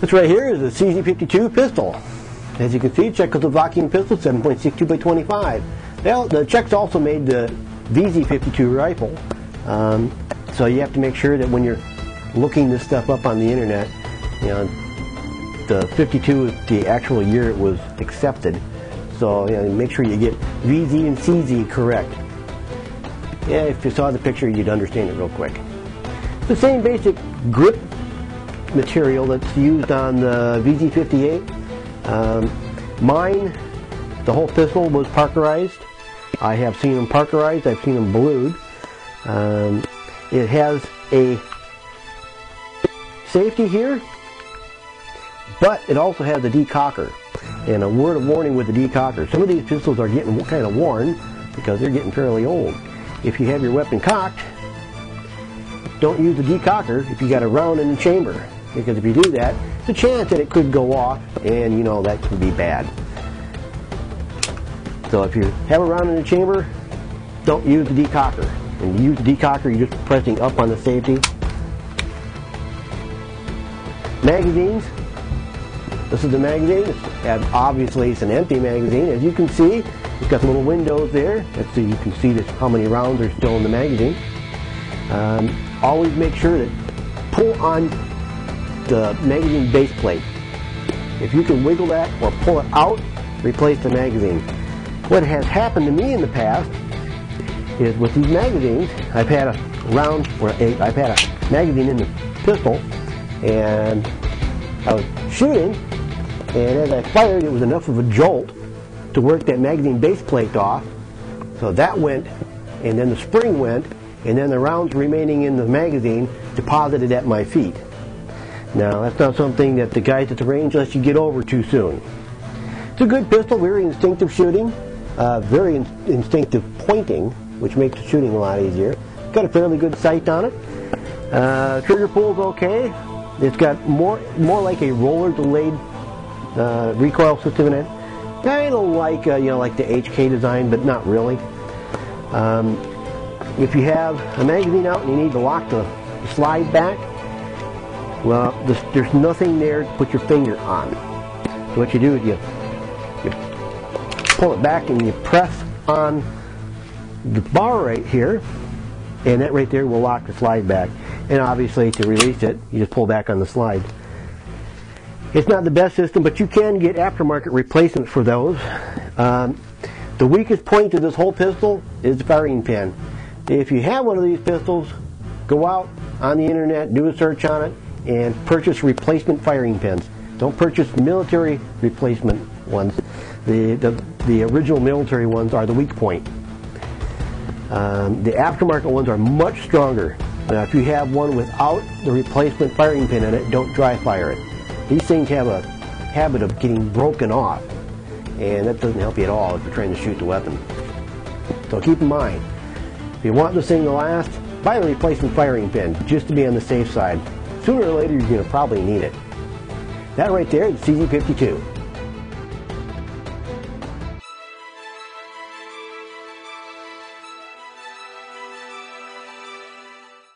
This right here is a CZ52 pistol. As you can see, Czechoslovakian pistol, 7.62x25. The Czechs also made the VZ52 rifle. So you have to make sure that when you're looking this stuff up on the internet, you know, the 52 is the actual year it was accepted. So you know, make sure you get VZ and CZ correct. Yeah, if you saw the picture, you'd understand it real quick. It's the same basic grip material that's used on the VZ58. Mine, the whole pistol was parkerized. I have seen them parkerized, I've seen them blued. It has a safety here, but it also has a decocker. And a word of warning with the decocker: some of these pistols are getting kind of worn because they're getting fairly old. If you have your weapon cocked, don't use the decocker if you got a round in the chamber, because if you do that, there's a chance that it could go off, and you know that can be bad. So if you have a round in the chamber, don't use the decocker. When you use the decocker, you're just pressing up on the safety. Magazines. This is the magazine. Obviously, it's an empty magazine. As you can see, it's got some little windows there, so you can see how many rounds are still in the magazine. Always make sure that pull on the magazine base plate. If you can wiggle that or pull it out, replace the magazine. What has happened to me in the past is with these magazines, I've had a round, or I've had a magazine in the pistol, and I was shooting, and as I fired, it was enough of a jolt to work that magazine base plate off. So that went, and then the spring went, and then the rounds remaining in the magazine deposited at my feet. Now, that's not something that the guys at the range let you get over too soon. It's a good pistol, very instinctive shooting, very instinctive pointing, which makes the shooting a lot easier. Got a fairly good sight on it. Trigger pull's okay. It's got more like a roller delayed recoil system in it. Kind of like like the HK design, but not really. If you have a magazine out and you need to lock the slide back, well, there's nothing there to put your finger on. So what you do is you pull it back and you press on the bar right here, and that right there will lock the slide back. And obviously, to release it, you just pull back on the slide. It's not the best system, but you can get aftermarket replacements for those. The weakest point to this whole pistol is the firing pin. If you have one of these pistols, go out on the internet, do a search on it, and purchase replacement firing pins. Don't purchase military replacement ones. The original military ones are the weak point. The aftermarket ones are much stronger. Now, if you have one without the replacement firing pin in it, don't dry fire it. These things have a habit of getting broken off, and that doesn't help you at all if you're trying to shoot the weapon. So keep in mind, if you want this thing to last, buy a replacement firing pin just to be on the safe side. Sooner or later, you're going to probably need it. That right there is CZ52.